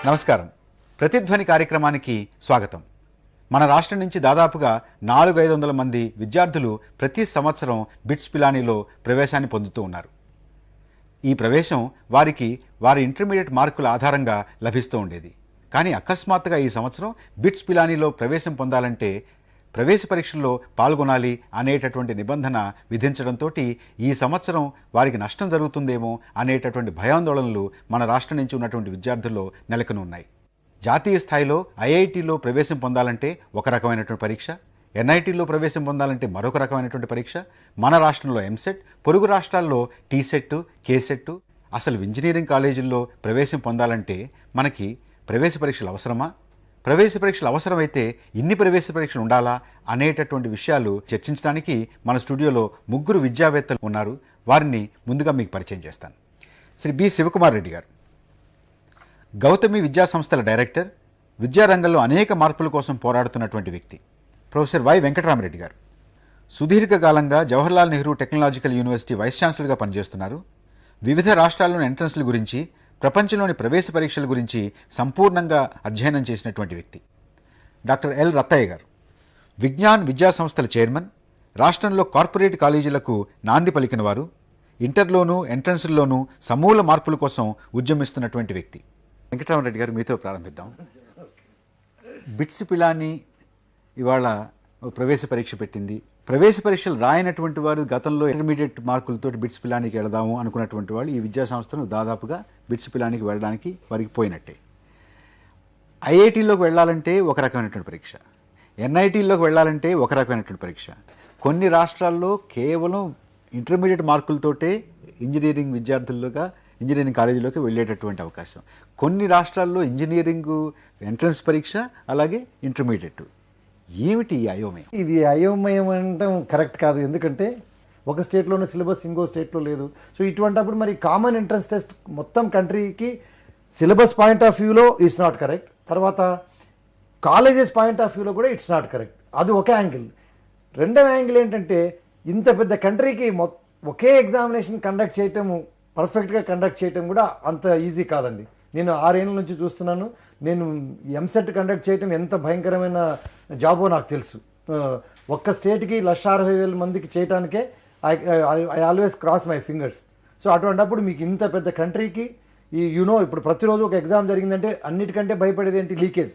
నమస్కారం. ప్రతిధ్వని కార్యక్రమానికి స్వాగతం. మన రాష్ట్రం నుంచి దాదాపుగా 400-500 మంది విద్యార్థులు ప్రతి సంవత్సరం బిట్స్ పిలానీలో ప్రవేశాన్ని పొందుతూ ఉన్నారు. ఈ ప్రవేశం వారికి వారి ఇంటర్మీడియట్ మార్కుల ఆధారంగా లభిస్తూ ఉండేది. కానీ అకస్మాత్తుగా ఈ సంవత్సరం బిట్స్ పిలానీలో ప్రవేశం పొందాలంటే ప్రవేశ పరీక్షల్లో పాల్గొనాలి అనేటటువంటి నిబంధన విధించడంతో ఈ సంవత్సరం వారికి నష్టం జరుగుతుందేమో అనేటటువంటి భయాందోళనలు మన రాష్ట్రం నుంచి ఉన్నటువంటి విద్యార్థుల్లో నెలకొని ఉన్నాయి. జాతీయ స్థాయిలో ఐఐటీలో ప్రవేశం పొందాలంటే ఒక రకమైనటువంటి పరీక్ష, ఎన్ఐటీలో ప్రవేశం పొందాలంటే మరొక రకమైనటువంటి పరీక్ష, మన రాష్ట్రంలో ఎంసెట్, పొరుగు రాష్ట్రాల్లో టీసెట్, కేసెట్. అసలు ఇంజనీరింగ్ కాలేజీల్లో ప్రవేశం పొందాలంటే మనకి ప్రవేశ పరీక్షలు అవసరమా? ప్రవేశ పరీక్షలు అవసరమైతే ఇన్ని ప్రవేశ పరీక్షలు ఉండాలా అనేటటువంటి విషయాలు చర్చించడానికి మన స్టూడియోలో ముగ్గురు విద్యావేత్తలు ఉన్నారు. వారిని ముందుగా మీకు పరిచయం చేస్తాను. శ్రీ బి శివకుమార్ రెడ్డి గారు, గౌతమి విద్యా సంస్థల డైరెక్టర్, విద్యారంగంలో అనేక మార్పుల కోసం పోరాడుతున్నటువంటి వ్యక్తి. ప్రొఫెసర్ వై వెంకటరామరెడ్డి గారు, సుదీర్ఘకాలంగా Jawaharlal Nehru technological university vice ఛాన్సలర్గా పనిచేస్తున్నారు. వివిధ రాష్ట్రాల్లోని ఎంట్రన్స్ల గురించి, ప్రపంచంలోని ప్రవేశ పరీక్షల గురించి సంపూర్ణంగా అధ్యయనం చేసినటువంటి వ్యక్తి. డాక్టర్ ఎల్ రత్తయ్య గారు, విజ్ఞాన్ విద్యా సంస్థల చైర్మన్, రాష్ట్రంలో కార్పొరేట్ కాలేజీలకు నాంది పలికిన వారు, ఇంటర్లోనూ ఎంట్రన్స్లోనూ సమూల మార్పుల కోసం ఉద్యమిస్తున్నటువంటి వ్యక్తి. వెంకటరామరెడ్డి గారు, మీతో ప్రారంభిద్దాం. బిట్స్ పిలాని ఇవాళ ప్రవేశ పరీక్ష పెట్టింది. ప్రవేశ పరీక్షలు రాయనటువంటి వారు గతంలో ఇంటర్మీడియట్ మార్కులతో బిట్స్ పిలానికి వెళదాము అనుకున్నటువంటి వాళ్ళు ఈ విద్యా సంస్థను దాదాపుగా బిట్స్ పిలానికి వెళ్ళడానికి వారికి పోయినట్టే. ఐఐటీలోకి వెళ్ళాలంటే ఒక రకమైనటువంటి పరీక్ష, ఎన్ఐటీలోకి వెళ్ళాలంటే ఒక రకమైనటువంటి పరీక్ష. కొన్ని రాష్ట్రాల్లో కేవలం ఇంటర్మీడియట్ మార్కులతోటే ఇంజనీరింగ్ విద్యార్థులుగా ఇంజనీరింగ్ కాలేజీలోకి వెళ్ళేటటువంటి అవకాశం. కొన్ని రాష్ట్రాల్లో ఇంజనీరింగ్ ఎంట్రన్స్ పరీక్ష, అలాగే ఇంటర్మీడియట్. ఏమిటి ఈ అయోమయం? ఇది అయోమయం అనడం కరెక్ట్ కాదు. ఎందుకంటే ఒక స్టేట్లోనే సిలబస్ ఇంకో స్టేట్లో లేదు. సో ఇటువంటిప్పుడు మరి కామన్ ఎంట్రన్స్ టెస్ట్ మొత్తం కంట్రీకి సిలబస్ పాయింట్ ఆఫ్ వ్యూలో ఇట్స్ నాట్ కరెక్ట్. తర్వాత కాలేజెస్ పాయింట్ ఆఫ్ వ్యూలో కూడా ఇట్స్ నాట్ కరెక్ట్. అది ఒక యాంగిల్. రెండవ యాంగిల్ ఏంటంటే ఇంత పెద్ద కంట్రీకి ఒకే ఎగ్జామినేషన్ కండక్ట్ చేయటం, పర్ఫెక్ట్గా కండక్ట్ చేయటం కూడా అంత ఈజీ కాదండి. నేను 6 ఏళ్ళ నుంచి చూస్తున్నాను. నేను ఎంసెట్ కండక్ట్ చేయటం ఎంత భయంకరమైన జాబో నాకు తెలుసు. ఒక్క స్టేట్కి 1,60,000 మందికి చేయడానికే I always cross my fingers. So అటువంటిప్పుడు మీకు ఇంత పెద్ద కంట్రీకి ఇప్పుడు ప్రతిరోజు ఒక ఎగ్జామ్ జరిగిందంటే అన్నిటికంటే భయపడేది ఏంటి? లీకేజ్.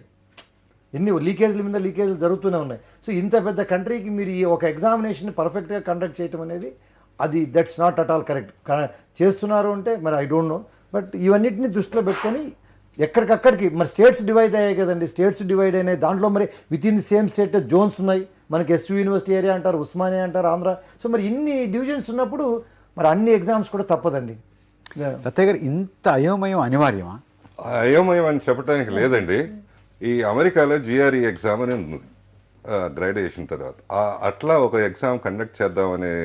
ఎన్ని లీకేజ్ల మీద లీకేజ్లు జరుగుతూనే ఉన్నాయి. సో ఇంత పెద్ద కంట్రీకి మీరు ఈ ఒక ఎగ్జామినేషన్ పర్ఫెక్ట్గా కండక్ట్ చేయటం అనేది that's not at all correct. చేస్తున్నారు అంటే మరి ఐ డోంట్ నో. బట్ ఇవన్నిటిని దృష్టిలో పెట్టుకొని ఎక్కడికక్కడికి మరి స్టేట్స్ డివైడ్ అయ్యాయి కదండి. స్టేట్స్ డివైడ్ అయినాయి. దాంట్లో మరి within the same state zones ఉన్నాయి. మనకి ఎస్యూ యూనివర్సిటీ ఏరియా అంటారు, ఉస్మానియా అంటారు, ఆంధ్ర. సో మరి ఇన్ని డివిజన్స్ ఉన్నప్పుడు మరి అన్ని ఎగ్జామ్స్ కూడా తప్పదండి. రత్తయ్య గారు, ఇంత అయోమయం అనివార్యమా? అయోమయం అని చెప్పడానికి లేదండి. ఈ అమెరికాలో జిఆర్ఈ ఎగ్జామ్ అని ఉంది గ్రాడ్యుయేషన్ తర్వాత. అట్లా ఒక ఎగ్జామ్ కండక్ట్ చేద్దామనే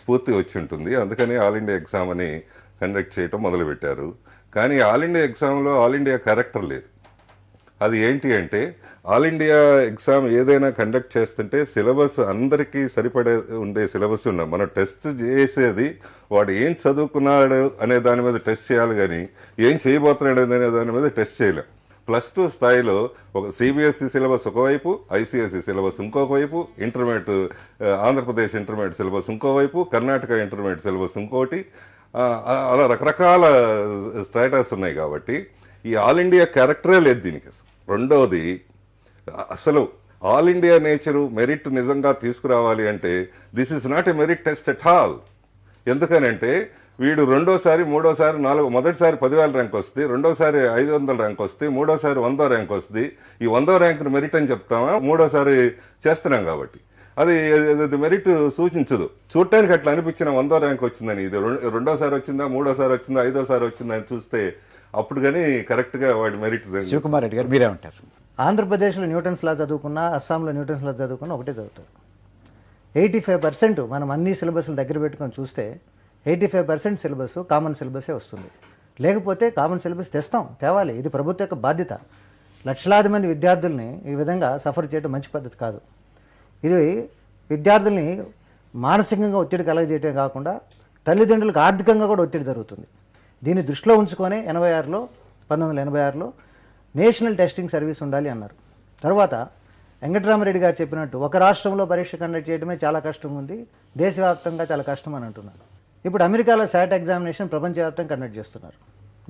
స్ఫూర్తి వచ్చి ఉంటుంది. అందుకని ఆల్ ఇండియా ఎగ్జామ్ అని కండక్ట్ చేయటం మొదలుపెట్టారు. కానీ ఆల్ ఇండియా ఎగ్జామ్లో ఆల్ ఇండియా క్యారెక్టర్ లేదు. అది ఏంటి అంటే, ఆల్ ఇండియా ఎగ్జామ్ ఏదైనా కండక్ట్ చేస్తుంటే సిలబస్ అందరికీ సరిపడే ఉండే సిలబస్ ఉన్నాం. మనం టెస్ట్ చేసేది వాడు ఏం చదువుకున్నాడు అనే దాని మీద టెస్ట్ చేయాలి, కానీ ఏం చేయబోతున్నాడు అనే దాని మీద టెస్ట్ చేయలేం. +2 స్థాయిలో ఒక సిబిఎస్ఈ సిలబస్ ఒకవైపు, ఐసిఎస్ఈ సిలబస్ ఇంకోవైపు, ఇంటర్మీడియట్ ఆంధ్రప్రదేశ్ ఇంటర్మీడియట్ సిలబస్ ఇంకోవైపు, కర్ణాటక ఇంటర్మీడియట్ సిలబస్ ఇంకోటి, అలా రకరకాల స్టేటస్ ఉన్నాయి. కాబట్టి ఈ ఆల్ ఇండియా క్యారెక్టరే లేదు దీనికి. రెండవది, అసలు ఆల్ ఇండియా నేచరు మెరిట్ నిజంగా తీసుకురావాలి అంటే this is not a merit test at all. ఎందుకనంటే వీడు రెండోసారి, మూడోసారి, మొదటిసారి 10,000 ర్యాంక్ వస్తుంది, రెండోసారి 500 ర్యాంక్ వస్తుంది, మూడోసారి 100 ర్యాంక్ వస్తుంది. ఈ 100 ర్యాంకును మెరిట్ అని చెప్తామా? మూడోసారి చేస్తున్నాం కాబట్టి అది మెరిట్ సూచించదు. చూడటానికి అట్లా అనిపించిన 100 ర్యాంక్ వచ్చిందని, ఇది రెండోసారి వచ్చిందా, మూడోసారి వచ్చిందా, ఐదోసారి వచ్చిందా అని చూస్తే అప్పుడు కానీ కరెక్ట్గా వాడి మెరిట్. శివకుమార్ రెడ్డి గారు, మీరేమంటారు? ఆంధ్రప్రదేశ్లో న్యూటన్స్ లా చదువుకున్నా, అస్సాంలో న్యూటన్స్ లా చదువుకున్నా ఒకటే చదువుతారు. 85% మనం అన్ని సిలబస్లు దగ్గర పెట్టుకొని చూస్తే 85% సిలబస్ కామన్ సిలబసే వస్తుంది. లేకపోతే కామన్ సిలబస్ తేవాలి. ఇది ప్రభుత్వ యొక్క బాధ్యత. లక్షలాది మంది విద్యార్థుల్ని ఈ విధంగా సఫర్ చేయడం మంచి పద్ధతి కాదు. ఇది విద్యార్థుల్ని మానసికంగా ఒత్తిడి కలగజేయటమే కాకుండా తల్లిదండ్రులకు ఆర్థికంగా కూడా ఒత్తిడి జరుగుతుంది. దీన్ని దృష్టిలో ఉంచుకొని 1986లో నేషనల్ టెస్టింగ్ సర్వీస్ ఉండాలి అన్నారు. తర్వాత వెంకటరామరెడ్డి గారు చెప్పినట్టు ఒక రాష్ట్రంలో పరీక్ష కండక్ట్ చేయడమే చాలా కష్టం ఉంది, దేశవ్యాప్తంగా చాలా కష్టం అని అంటున్నారు. ఇప్పుడు అమెరికాలో శాట్ ఎగ్జామినేషన్ ప్రపంచవ్యాప్తంగా కండక్ట్ చేస్తున్నారు,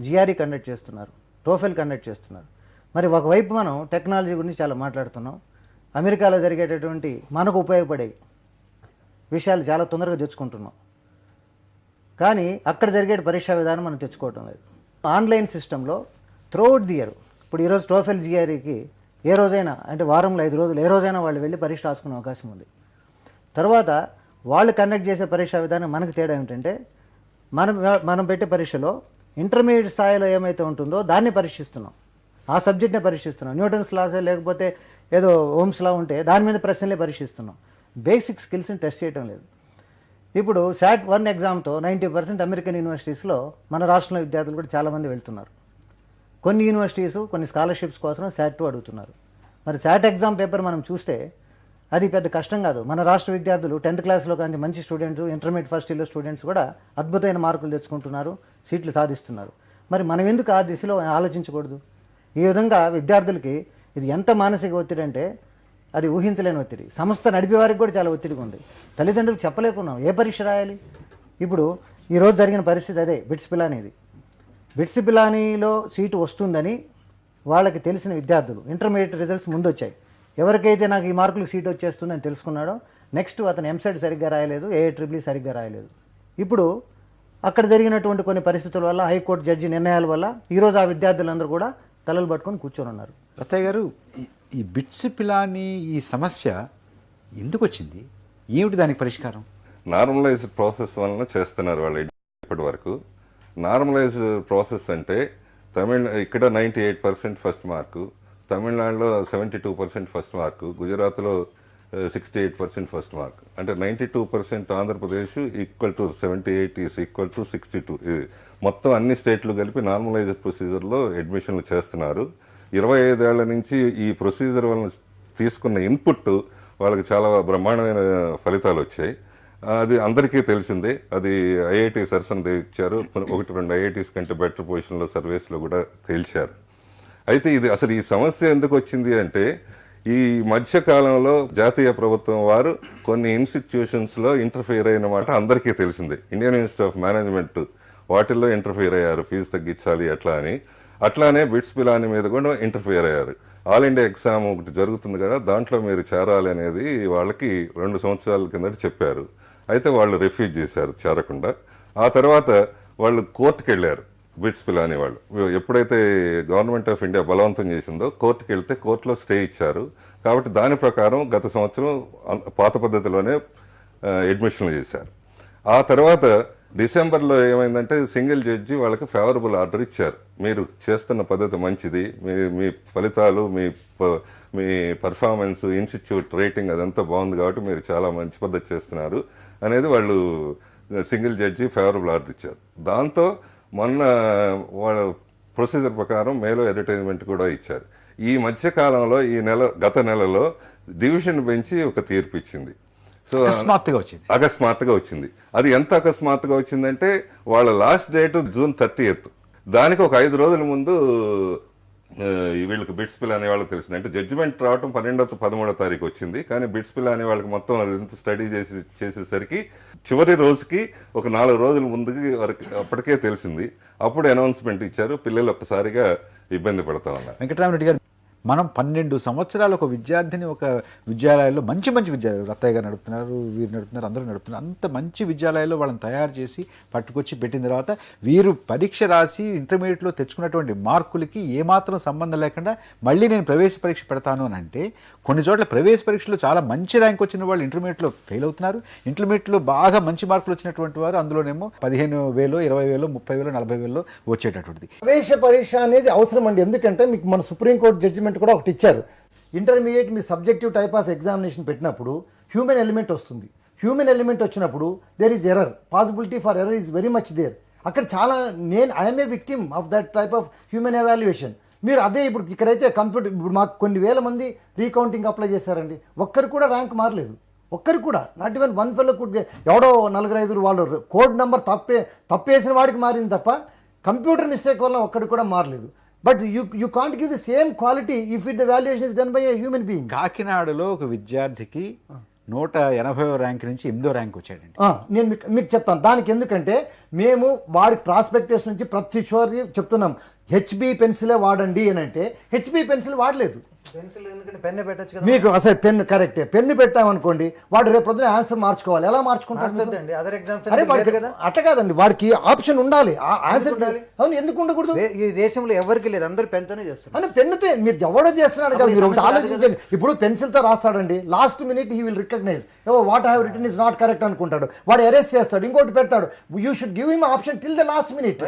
జిఆర్ఈ కండక్ట్ చేస్తున్నారు, టోఫెల్ కండక్ట్ చేస్తున్నారు. మరి ఒకవైపు మనం టెక్నాలజీ గురించి చాలా మాట్లాడుతున్నాం, అమెరికాలో జరిగేటటువంటి మనకు ఉపయోగపడే విషయాలు చాలా తొందరగా తెచ్చుకుంటున్నాం, కానీ అక్కడ జరిగే పరీక్షా విధానం మనం తెచ్చుకోవటం లేదు. ఆన్లైన్ సిస్టంలో త్రూఅవుట్ ది ఇయర్, ఇప్పుడు ఈరోజు టోఫెల్ జిఆర్ఈకి ఏ రోజైనా అంటే వారంలో 5 రోజులు ఏ రోజైనా వాళ్ళు వెళ్ళి పరీక్ష రాసుకునే అవకాశం ఉంది. తర్వాత వాళ్ళు కండక్ట్ చేసే పరీక్షా విధానం మనకు తేడా ఏమిటంటే మనం పెట్టే పరీక్షలో ఇంటర్మీడియట్ స్థాయిలో ఏమైతే ఉంటుందో దాన్ని పరీక్షిస్తున్నాం, ఆ సబ్జెక్ట్నే పరీక్షిస్తున్నాం. న్యూటన్స్ లాసే లేకపోతే ఏదో ఓమ్స్ లా ఉంటే దాని మీద ప్రశ్నలే పరీక్షిస్తున్నాం, బేసిక్ స్కిల్స్ని టెస్ట్ చేయడం లేదు. ఇప్పుడు శాట్ 1 ఎగ్జామ్తో 90% అమెరికన్ యూనివర్సిటీస్లో మన రాష్ట్రంలో విద్యార్థులు కూడా చాలామంది వెళ్తున్నారు. కొన్ని యూనివర్సిటీస్ కొన్ని స్కాలర్షిప్స్ కోసం శాట్ 2 అడుగుతున్నారు. మరి శాట్ ఎగ్జామ్ పేపర్ మనం చూస్తే అది పెద్ద కష్టం కాదు. మన రాష్ట్ర విద్యార్థులు 10th క్లాస్లో కానీ మంచి students, intermediate first year students కూడా అద్భుతమైన మార్కులు తెచ్చుకుంటున్నారు, సీట్లు సాధిస్తున్నారు. మరి మనం ఎందుకు ఆ దిశలో ఆలోచించకూడదు? ఈ విధంగా విద్యార్థులకి ఇది ఎంత మానసిక ఒత్తిడి అంటే అది ఊహించలేని ఒత్తిడి. సంస్థ నడిపే వారికి కూడా చాలా ఒత్తిడిగా ఉంది. తల్లిదండ్రులకు చెప్పలేకున్నాం ఏ పరీక్ష రాయాలి. ఇప్పుడు ఈరోజు జరిగిన పరిస్థితి అదే. బిట్స్ పిలానీది, బిట్స్ పిలానీలో సీటు వస్తుందని వాళ్ళకి తెలిసిన విద్యార్థులు ఇంటర్మీడియట్ రిజల్ట్స్ ముందు వచ్చాయి. ఎవరికైతే నాకు ఈ మార్కులకు సీట్ వచ్చేస్తుందని తెలుసుకున్నాడో నెక్స్ట్ అతను ఎంసెట్ సరిగ్గా రాయలేదు, ఏఐట్రిపుల్ సరిగ్గా రాయలేదు. ఇప్పుడు అక్కడ జరిగినటువంటి కొన్ని పరిస్థితుల వల్ల, హైకోర్టు జడ్జి నిర్ణయాల వల్ల ఈరోజు ఆ విద్యార్థులందరూ కూడా తలలు పట్టుకొని కూర్చొని ఉన్నారు. రత్తయ్య గారు, ఈ బిట్స్ పిలాని ఈ సమస్య ఎందుకు వచ్చింది? ఏమిటి దానికి పరిష్కారం? నార్మలైజ్డ్ ప్రాసెస్ వలన చేస్తున్నారు వాళ్ళు ఇప్పటి వరకు. నార్మలైజ్డ్ ప్రాసెస్ అంటే ఇక్కడ 98% ఫస్ట్ మార్కు, తమిళనాడులో 72% ఫస్ట్ మార్కు, గుజరాత్లో 68% ఫస్ట్ మార్క్. అంటే 92% Andhra Pradesh equal to 78 is equal to 62. ఇది మొత్తం అన్ని స్టేట్లు కలిపి నార్మలైజ్డ్ ప్రొసీజర్లో అడ్మిషన్లు చేస్తున్నారు. 25 ఏళ్ల నుంచి ఈ ప్రొసీజర్ వలన తీసుకున్న ఇన్పుట్ వాళ్ళకి చాలా బ్రహ్మాండమైన ఫలితాలు వచ్చాయి. అది అందరికీ తెలిసిందే. అది ఐఐటి సర్సన్ ఇచ్చారు, 1-2 ఐఐటీస్ కంటే బెటర్ పొజిషన్లో సర్వీస్లో కూడా తేల్చారు. అయితే ఇది అసలు ఈ సమస్య ఎందుకు వచ్చింది అంటే, ఈ మధ్య కాలంలో జాతీయ ప్రభుత్వం వారు కొన్ని ఇన్స్టిట్యూషన్స్లో ఇంటర్ఫియర్ అయిన మాట అందరికీ తెలిసిందే. ఇండియన్ ఇన్స్టిట్యూట్ ఆఫ్ మేనేజ్మెంట్ వాటిల్లో ఇంటర్ఫియర్ అయ్యారు, ఫీజు తగ్గించాలి అట్లా అని. అట్లానే బిట్స్ పిలాని మీద కూడా ఇంటర్ఫియర్ అయ్యారు. ఆల్ ఇండియా ఎగ్జామ్ ఒకటి జరుగుతుంది కదా, దాంట్లో మీరు చేరాలి అనేది వాళ్ళకి 2 సంవత్సరాల కిందట చెప్పారు. అయితే వాళ్ళు రిఫ్యూజ్ చేశారు చేరకుండా. ఆ తర్వాత వాళ్ళు కోర్టుకు వెళ్ళారు బిట్స్ పిలాని వాళ్ళు. ఎప్పుడైతే గవర్నమెంట్ ఆఫ్ ఇండియా బలవంతం చేసిందో కోర్టుకు వెళ్తే కోర్టులో స్టే ఇచ్చారు. కాబట్టి దాని ప్రకారం గత సంవత్సరం పాత పద్ధతిలోనే అడ్మిషన్లు చేశారు. ఆ తర్వాత డిసెంబర్లో ఏమైందంటే సింగిల్ జడ్జి వాళ్ళకి ఫేవరబుల్ ఆర్డర్ ఇచ్చారు. మీరు చేస్తున్న పద్ధతి మంచిది, మీ ఫలితాలు, మీ పర్ఫార్మెన్స్, ఇన్స్టిట్యూట్ రేటింగ్ అదంతా బాగుంది కాబట్టి మీరు చాలా మంచి పద్ధతి చేస్తున్నారు అనేది వాళ్ళు సింగిల్ జడ్జి ఫేవరబుల్ ఆర్డర్ ఇచ్చారు. దాంతో మొన్న వాళ్ళ ప్రొసీజర్ ప్రకారం మేలో అడ్వర్టైజ్మెంట్ కూడా ఇచ్చారు. ఈ మధ్య కాలంలో గత నెలలో డివిజన్ బెంచి ఒక తీర్పు ఇచ్చింది. సో అకస్మాత్తుగా వచ్చింది. అది ఎంత అకస్మాత్తుగా వచ్చిందంటే వాళ్ళ లాస్ట్ డేట్ June 30th. దానికి ఒక 5 రోజుల ముందు వీళ్ళకి బిట్స్ పిల్ అనే వాళ్ళకి తెలిసింది. అంటే జడ్జిమెంట్ రావడం 12వ 13వ తారీఖు వచ్చింది, కానీ బిట్స్ పిల్ అనే వాళ్ళకి మొత్తం అదంతా స్టడీ చేసేసరికి చివరి రోజుకి ఒక 4 రోజుల ముందుకి వరకు అప్పటికే తెలిసింది. అప్పుడు అనౌన్స్మెంట్ ఇచ్చారు. పిల్లలు ఒక్కసారిగా ఇబ్బంది పడతా ఉన్నారు. వెంకటరామరెడ్డి గారు, మనం 12 సంవత్సరాలు ఒక విద్యార్థిని ఒక విద్యాలయాల్లో మంచి విద్యాలయాలు, రత్తయ్య గారు నడుపుతున్నారు, వీరు నడుపుతున్నారు, అందరూ నడుపుతున్నారు, అంత మంచి విద్యాలయాల్లో వాళ్ళని తయారు చేసి పట్టుకొచ్చి పెట్టిన తర్వాత వీరు పరీక్ష రాసి ఇంటర్మీడియట్లో తెచ్చుకున్నటువంటి మార్కులకి ఏమాత్రం సంబంధం లేకుండా మళ్ళీ నేను ప్రవేశ పరీక్ష పెడతాను అని అంటే, కొన్ని చోట్ల ప్రవేశ పరీక్షలో చాలా మంచి ర్యాంక్ వచ్చిన వాళ్ళు ఇంటర్మీడియట్లో ఫెయిల్ అవుతున్నారు. ఇంటర్మీడియట్లో బాగా మంచి మార్కులు వచ్చినటువంటి వారు అందులోనేమో 15,000, 20,000, 30,000, 40,000 వచ్చేటటువంటిది. ప్రవేశ పరీక్ష అనేది అవసరం అండి. ఎందుకంటే మీకు మన సుప్రీంకోర్టు జడ్జిమెంట్ కూడా ఒకటి ఇచ్చారు. ఇంటర్మీడియట్ మీ సబ్జెక్టివ్ టైప్ ఆఫ్ ఎగ్జామినేషన్ పెట్టినప్పుడు హ్యూమన్ ఎలిమెంట్ వస్తుంది. హ్యూమన్ ఎలిమెంట్ వచ్చినప్పుడు there is error, possibility for error is very much there. అక్కడ చాలా I'm a victim of that type of human evaluation. మీరు అదే ఇప్పుడు ఇక్కడైతే కంప్యూటర్, ఇప్పుడు మాకు కొన్ని వేల మంది రీకౌంటింగ్ అప్లై చేశారండి, ఒక్కరు కూడా ర్యాంక్ మారలేదు. ఒక్కరు కూడా, నాట్ ఈవెన్ 1 ఫెలో కూడా. ఎవడో 4-5 వాళ్ళు కోడ్ నెంబర్ తప్పేసిన వాడికి మారింది తప్ప కంప్యూటర్ మిస్టేక్ వల్ల ఒక్కడికి కూడా మారలేదు. But you can't give the same quality if it the valuation is done by a human being. కాకినాడలో ఒక విద్యార్థికి 180వ ర్యాంక్ నుంచి 8వ ర్యాంక్ వచ్చాడండి. నేను మీకు చెప్తాను దానికి. ఎందుకంటే మేము వాడి ప్రాస్పెక్టస్ నుంచి ప్రతి చోరీ చెప్తున్నాం హెచ్బి పెన్సిలే వాడండి అని అంటే హెచ్బి పెన్సిల్ వాడలేదు. పెన్సిల్ ఎందుకంటే పెన్నే పెట్టొచ్చు కదా. మీకు అసలు పెన్ను కరెక్టే, పెన్ను పెట్టామనుకోండి వాడు రేపు పొద్దున ఆన్సర్ మార్చుకోవాలి. ఎలా మార్చుకుంటారు? అదర్ ఎగ్జామ్స్ అరే వాడికి అట్ట కాదండి, వాడికి ఆప్షన్ ఉండాలి. ఆన్సర్ అవును, ఎందుకు ఉండకూడదు? ఈ దేశంలో ఎవరికి లేదు, అందరూ పెన్తోనే చేస్తారు. అని పెన్నుతో మీరు ఎవడో చేస్తున్నాడు కదా. మీరు ఒకటి ఆలోచించండి. ఇప్పుడు పెన్సిల్ తో రాస్తాడండి, last minute he will recognize what I have written is not correct అనుకుంటాడు, వాడు ఎరేస్ చేస్తాడు, ఇంకోటి పెడతాడు. You should give him option till the last minute.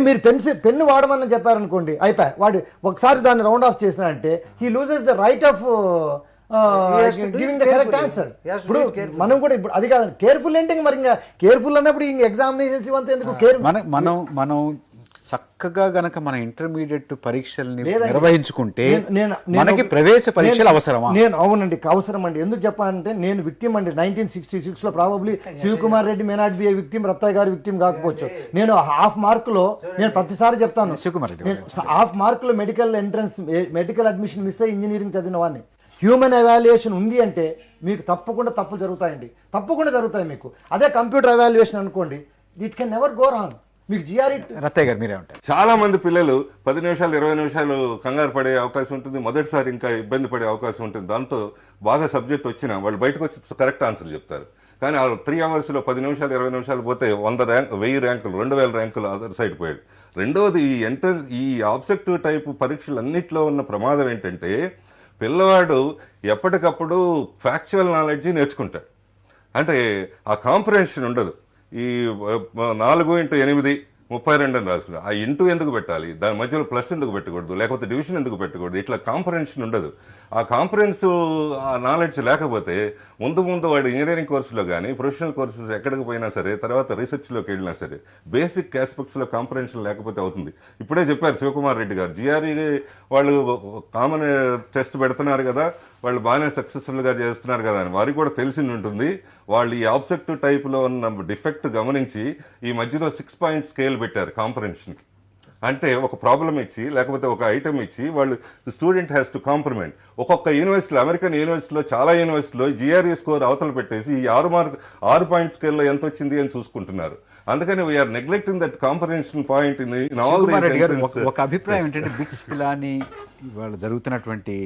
మీరు పెన్ను వాడమని చెప్పారనుకోండి, అయిపోయి వాడు ఒకసారి దాన్ని రౌండ్ ఆఫ్ చేసినాడంటే he loses the right of giving the correct answer. ఇప్పుడు మనం కూడా ఇప్పుడు అది కాదు కేర్ఫుల్ అంటే మరి ఇంకా కేర్ఫుల్ అన్నప్పుడు ఇంక ఎగ్జామినేషన్స్ ఇవంతా ఎందుకు? మనం చక్కగా గనక మన ఇంటర్మీడియట్ పరీక్షల్ని నిర్వహించుకుంటే మనకి ప్రవేశ పరీక్షలు అవసరమా? నేను అవునండి అవసరం అండి. ఎందుకు చెప్పాలంటే నేను విక్టిమ్ అండి. 1966 లో probably Shivakumar Reddy may not be a victim, Rattaiah గారు విక్టిమ్ కాకపోవచ్చు. నేను హాఫ్ మార్క్ లో నేను ప్రతిసారి చెప్తాను, శివకుమార్ రెడ్డి హాఫ్ మార్క్ లో మెడికల్ అడ్మిషన్ మిస్ అయ్యి ఇంజనీరింగ్ చదివిన వాడిని. హ్యూమన్ ఎవాల్యుయేషన్ ఉంది అంటే మీకు తప్పకుండా తప్పులు జరుగుతాయండి, తప్పకుండా జరుగుతాయి మీకు. అదే కంప్యూటర్ ఎవాల్యుయేషన్ అనుకోండి, it can never go wrong. మీకు జిఆర్ఈ రత్తయ్య గారు మీరే ఉంటారు. చాలా మంది పిల్లలు 10 నిమిషాలు 20 నిమిషాలు కంగారు పడే అవకాశం ఉంటుంది, మొదటిసారి ఇంకా ఇబ్బంది పడే అవకాశం ఉంటుంది. దాంతో బాగా సబ్జెక్ట్ వచ్చినా వాళ్ళు బయటకు వచ్చి కరెక్ట్ ఆన్సర్ చెప్తారు. కానీ ఆ 3 hours లో 10 నిమిషాలు 20 నిమిషాలు పోతే 1000 ర్యాంకులు 2000 ర్యాంకులు అదర్ సైడ్ పోయాడు. రెండవది ఈ ఆబ్జెక్టివ్ టైప్ పరీక్షలు అన్నింటిలో ఉన్న ప్రమాదం ఏంటంటే పిల్లవాడు ఎప్పటికప్పుడు ఫ్యాక్చువల్ నాలెడ్జ్ నేర్చుకుంటాడు. అంటే ఆ కాంప్రహెన్షన్ ఉండదు. ఈ 4x8 32 అని రాసుకున్నాడు. ఆ ఇంటూ ఎందుకు పెట్టాలి, దాని మధ్యలో ప్లస్ ఎందుకు పెట్టకూడదు, లేకపోతే డివిజన్ ఎందుకు పెట్టకూడదు, ఇట్లా కాంప్రహెన్షన్ ఉండదు. ఆ కాంప్రహెన్స్ ఆ నాలెడ్జ్ లేకపోతే ముందు వాడు ఇంజనీరింగ్ కోర్సులో కానీ ప్రొఫెషనల్ కోర్సెస్ ఎక్కడికి పోయినా సరే, తర్వాత రీసెర్చ్లోకి వెళ్ళినా సరే బేసిక్ ఆస్పెక్ట్స్లో కాంప్రహెన్షన్ లేకపోతే అవుతుంది. ఇప్పుడే చెప్పారు శివకుమార్ రెడ్డి గారు, జిఆర్ఈ వాళ్ళు కామన్ టెస్ట్ పెడుతున్నారు కదా, వాళ్ళు బాగానే సక్సెస్ఫుల్గా చేస్తున్నారు కదా అని వారికి కూడా తెలిసి ఉంటుంది. వాళ్ళు ఈ ఆబ్జెక్టివ్ టైప్లో ఉన్న డిఫెక్ట్ గమనించి ఈ మధ్యలో 6 point స్కేల్ పెట్టారు కాంప్రహెన్షన్కి. అంటే ఒక ప్రాబ్లం ఇచ్చి లేకపోతే ఒక ఐటమ్ ఇచ్చి వాళ్ళు స్టూడెంట్ హ్యాస్ టు కాంప్రమైజ్. ఒక్కొక్క యూనివర్సిటీలో, అమెరికన్ యూనివర్సిటీలో చాలా యూనివర్సిటీలో జిఆర్ఈ స్కోర్ అవతల పెట్టేసి ఈ 6 point స్కేల్లో ఎంత వచ్చింది అని చూసుకుంటున్నారు. అందుకని we are neglecting that comprehension point in all the. ఒక అభిప్రాయం ఏంటంటే బిట్స్ పిలాని వాళ్ళు జరుగుతున్నటువంటి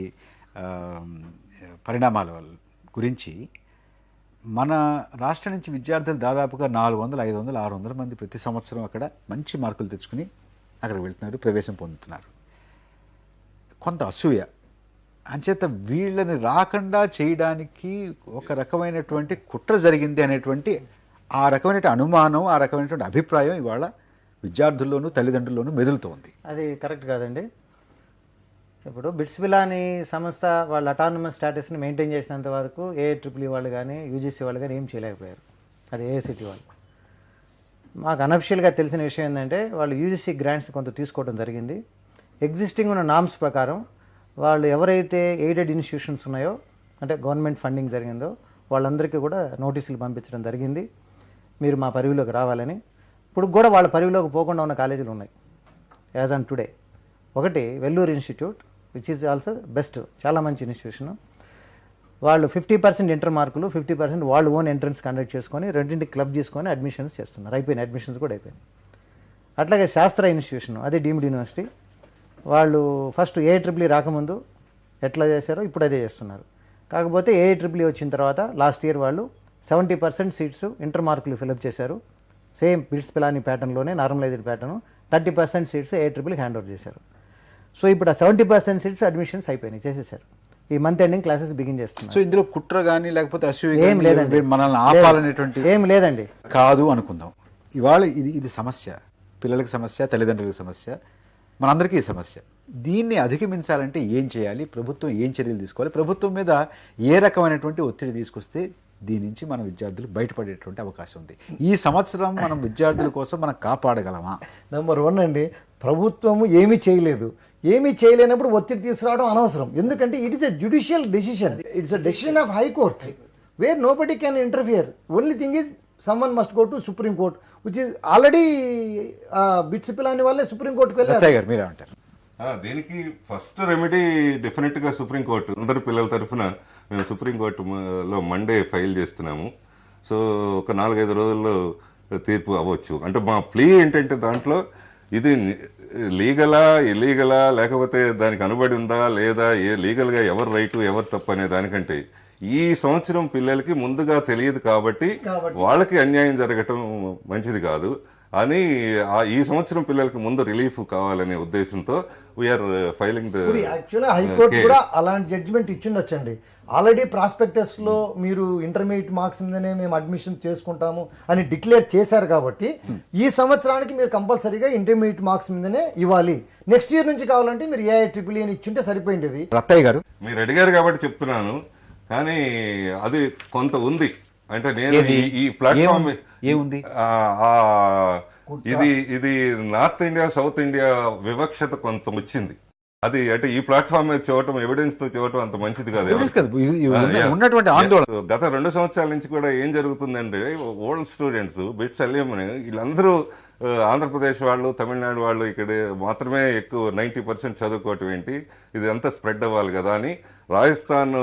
పరిణామాల గురించి మన రాష్ట్రం నుంచి విద్యార్థులు దాదాపుగా 400, 500, 600 మంది ప్రతి సంవత్సరం అక్కడ మంచి మార్కులు తెచ్చుకుని అక్కడ వెళ్తున్నారు, ప్రవేశం పొందుతున్నారు. కొంత అసూయ అంచేత వీళ్ళని రాకుండా చేయడానికి ఒక రకమైనటువంటి కుట్ర జరిగింది అనేటువంటి ఆ రకమైన అనుమానం, ఆ రకమైనటువంటి అభిప్రాయం ఇవాళ విద్యార్థుల్లోనూ తల్లిదండ్రుల్లోనూ మెదులుతోంది. అది కరెక్ట్ కాదండి. ఇప్పుడు బిట్స్ పిలాని సంస్థ వాళ్ళ అటానమస్ స్టాటస్ని మెయింటైన్ చేసినంత వరకు ఏఐఈఈ వాళ్ళు కానీ యూజీసీ వాళ్ళు కానీ ఏం చేయలేకపోయారు. అది ఏఐసిటీ వాళ్ళు. మాకు అనఫిషియల్గా తెలిసిన విషయం ఏంటంటే వాళ్ళు యూజీసీ గ్రాంట్స్ కొంత తీసుకోవడం జరిగింది. ఎగ్జిస్టింగ్ ఉన్న నామ్స్ ప్రకారం వాళ్ళు ఎవరైతే ఎయిడెడ్ ఇన్స్టిట్యూషన్స్ ఉన్నాయో, అంటే గవర్నమెంట్ ఫండింగ్ జరిగిందో వాళ్ళందరికీ కూడా నోటీసులు పంపించడం జరిగింది, మీరు మా పరిధిలోకి రావాలని. ఇప్పుడు కూడా వాళ్ళ పరిధిలోకి పోకుండా ఉన్న కాలేజీలు ఉన్నాయి యాజ్ ఆన్ టుడే. ఒకటి Vellore institute which is also best, చాలా మంచి ఇన్స్టిట్యూషన్. వాళ్ళు 50% ఇంటర్ మార్కులు, 50% వాళ్ళు ఓన్ ఎంట్రన్స్ కండక్ట్ చేసుకొని రెండింటికి క్లబ్ చేసుకొని అడ్మిషన్స్ చేస్తున్నారు. అయిపోయినాయి, అడ్మిషన్స్ కూడా అయిపోయినాయి. అట్లాగే శాస్త్ర ఇన్స్టిట్యూషన్, అది డీమ్డ్ యూనివర్సిటీ. వాళ్ళు ఫస్ట్ ఏఐఈఈ రాకముందు ఎట్లా చేశారో ఇప్పుడు అదే చేస్తున్నారు. కాకపోతే ఏఐఈఈ వచ్చిన తర్వాత లాస్ట్ ఇయర్ వాళ్ళు 70% సీట్స్ ఇంటర్ మార్కులు ఫిలప్ చేశారు. సేమ్ బిట్స్ పిలాని ప్యాటర్న్లోనే normalized pattern. 30% seats AIEEE hand over చేశారు. సో ఇప్పుడు ఆ 70% సీట్స్ అడ్మిషన్స్ అయిపోయినాయి, చేసేసారు. ఈ మంత్ ఎండింగ్ క్లాసెస్ బిగిన్ చేస్తున్నారు. సో ఇందులో కుట్ర కానీ లేకపోతే అసూయ ఏం లేదండి, మనల్ని ఆపాలనేటువంటి ఏం లేదండి. కాదు అనుకుందాం. ఇవాళ ఇది సమస్య, పిల్లలకి సమస్య, తల్లిదండ్రులకు సమస్య, మనందరికీ సమస్య. దీన్ని అధిగమించాలంటే ఏం చేయాలి, ప్రభుత్వం ఏం చర్యలు తీసుకోవాలి, ప్రభుత్వం మీద ఏ రకమైనటువంటి ఒత్తిడి తీసుకొస్తే దీని నుంచి మన విద్యార్థులు బయటపడేటువంటి అవకాశం ఉంది? ఈ సంవత్సరం మనం విద్యార్థుల కోసం మనం కాపాడగలమా? నెంబర్ 1 అండి, ప్రభుత్వము ఏమీ చేయలేదు. ఏమీ చేయలేనప్పుడు ఒత్తిడి తీసుకురావడం అనవసరం. ఎందుకంటే it is a judicial decision, it's a decision of high court where nobody can interfere. Only thing is summon must go to supreme court, which is already BITS Pilani వాళ్ళే సుప్రీం కోర్టుకు వెళ్ళారు. మీరే అంటారు? దీనికి ఫస్ట్ రెమెడీ డెఫినెట్ గా supreme court అందరు పిల్లల తరఫున మేము సుప్రీంకోర్టులో మండే ఫైల్ చేస్తున్నాము. సో ఒక 4-5 రోజుల్లో తీర్పు అవ్వచ్చు. అంటే మా ప్లీ ఏంటంటే దాంట్లో ఇది లీగలా ఇల్లీగలా లేకపోతే దానికి అనుబడి ఉందా లేదా, ఏ లీగల్ గా ఎవరు రైట్ ఎవరు తప్పు అనే దానికంటే ఈ సంవత్సరం పిల్లలకి ముందుగా తెలియదు కాబట్టి వాళ్ళకి అన్యాయం జరగటం మంచిది కాదు అని ఈ సంవత్సరం పిల్లలకి ముందు రిలీఫ్ కావాలనే ఉద్దేశంతో వీఆర్ ఫైలింగ్ ద యాక్చువల్గా హైకోర్టు కూడా అలాంటి జడ్జిమెంట్ ఇచ్చిండొచ్చండి. ఆల్రెడీ ప్రాస్పెక్టస్ లో మీరు ఇంటర్మీడియట్ మార్క్స్ మీదనే మేము అడ్మిషన్ చేసుకుంటాము అని డిక్లేర్ చేశారు కాబట్టి ఈ సంవత్సరానికి మీరు కంపల్సరీగా ఇంటర్మీడియట్ మార్క్స్ మీదనే ఇవ్వాలి. నెక్స్ట్ ఇయర్ నుంచి కావాలంటే మీరు ఏఐట్రిపుల్ అని ఇచ్చుంటే సరిపోయింది. రత్తయ్య గారు, మీరు అడిగారు కాబట్టి చెప్తున్నాను, కానీ అది కొంత ఉంది. అంటే నేను ఈ ప్లాట్ఫామ్ ఏముంది, ఇది నార్త్ ఇండియా సౌత్ ఇండియా వివక్షత కొంత వచ్చింది. అది అంటే ఈ ప్లాట్ఫామ్ మీద చూడటం, ఎవిడెన్స్ తో చూడటం అంత మంచిది కాదు. ఉన్నటువంటి ఆందోళన గత 2 సంవత్సరాల నుంచి కూడా ఏం జరుగుతుందంటే ఓల్డ్ స్టూడెంట్స్ బిట్స్ అల్లియమని వీళ్ళందరూ ఆంధ్రప్రదేశ్ వాళ్ళు, తమిళనాడు వాళ్ళు ఇక్కడ మాత్రమే ఎక్కువ 90% చదువుకోవటం ఏంటి, ఇది అంతా స్ప్రెడ్ అవ్వాలి కదా అని రాజస్థాన్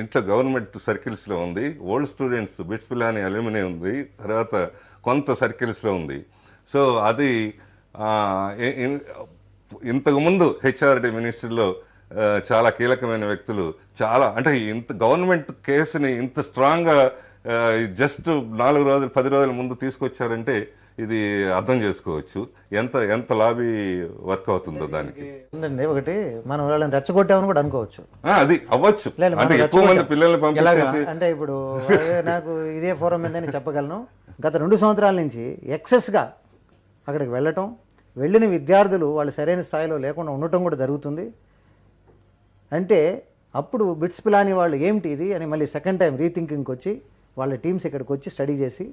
ఇంట్లో గవర్నమెంట్ సర్కిల్స్ లో ఉంది. Old students bits Pilani alumni ఉంది, తర్వాత కొంత సర్కిల్స్ లో ఉంది. సో అది ఇంతకుముందు హెచ్ఆర్డి మినిస్ట్రీలో చాలా కీలకమైన వ్యక్తులు చాలా అంటే ఇంత గవర్నమెంట్ కేసుని ఇంత స్ట్రాంగ్ గా జస్ట్ 4 రోజులు 10 రోజుల ముందు తీసుకొచ్చారంటే ఇది అర్థం చేసుకోవచ్చు ఎంత లాబీ వర్క్ అవుతుందో దానికి. ఒకటి మనం వాళ్ళని రెచ్చగొట్టామని కూడా అనుకోవచ్చు. అది అవ్వచ్చు, అంటే ఎక్కువ మంది పిల్లల్ని పంపించేసి. అంటే ఇప్పుడు నాకు ఇదే ఫోరం మీద చెప్పగలను, గత 2 సంవత్సరాల నుంచి ఎక్సెస్గా అక్కడికి వెళ్ళిన విద్యార్థులు వాళ్ళు సరైన స్థాయిలో లేకుండా ఉండటం కూడా జరుగుతుంది. అంటే అప్పుడు బిట్స్ పిలాని వాళ్ళు ఏమిటి ఇది అని మళ్ళీ సెకండ్ టైం రీథింకింగ్కి వచ్చి వాళ్ళ టీమ్స్ ఇక్కడికి వచ్చి స్టడీ చేసి,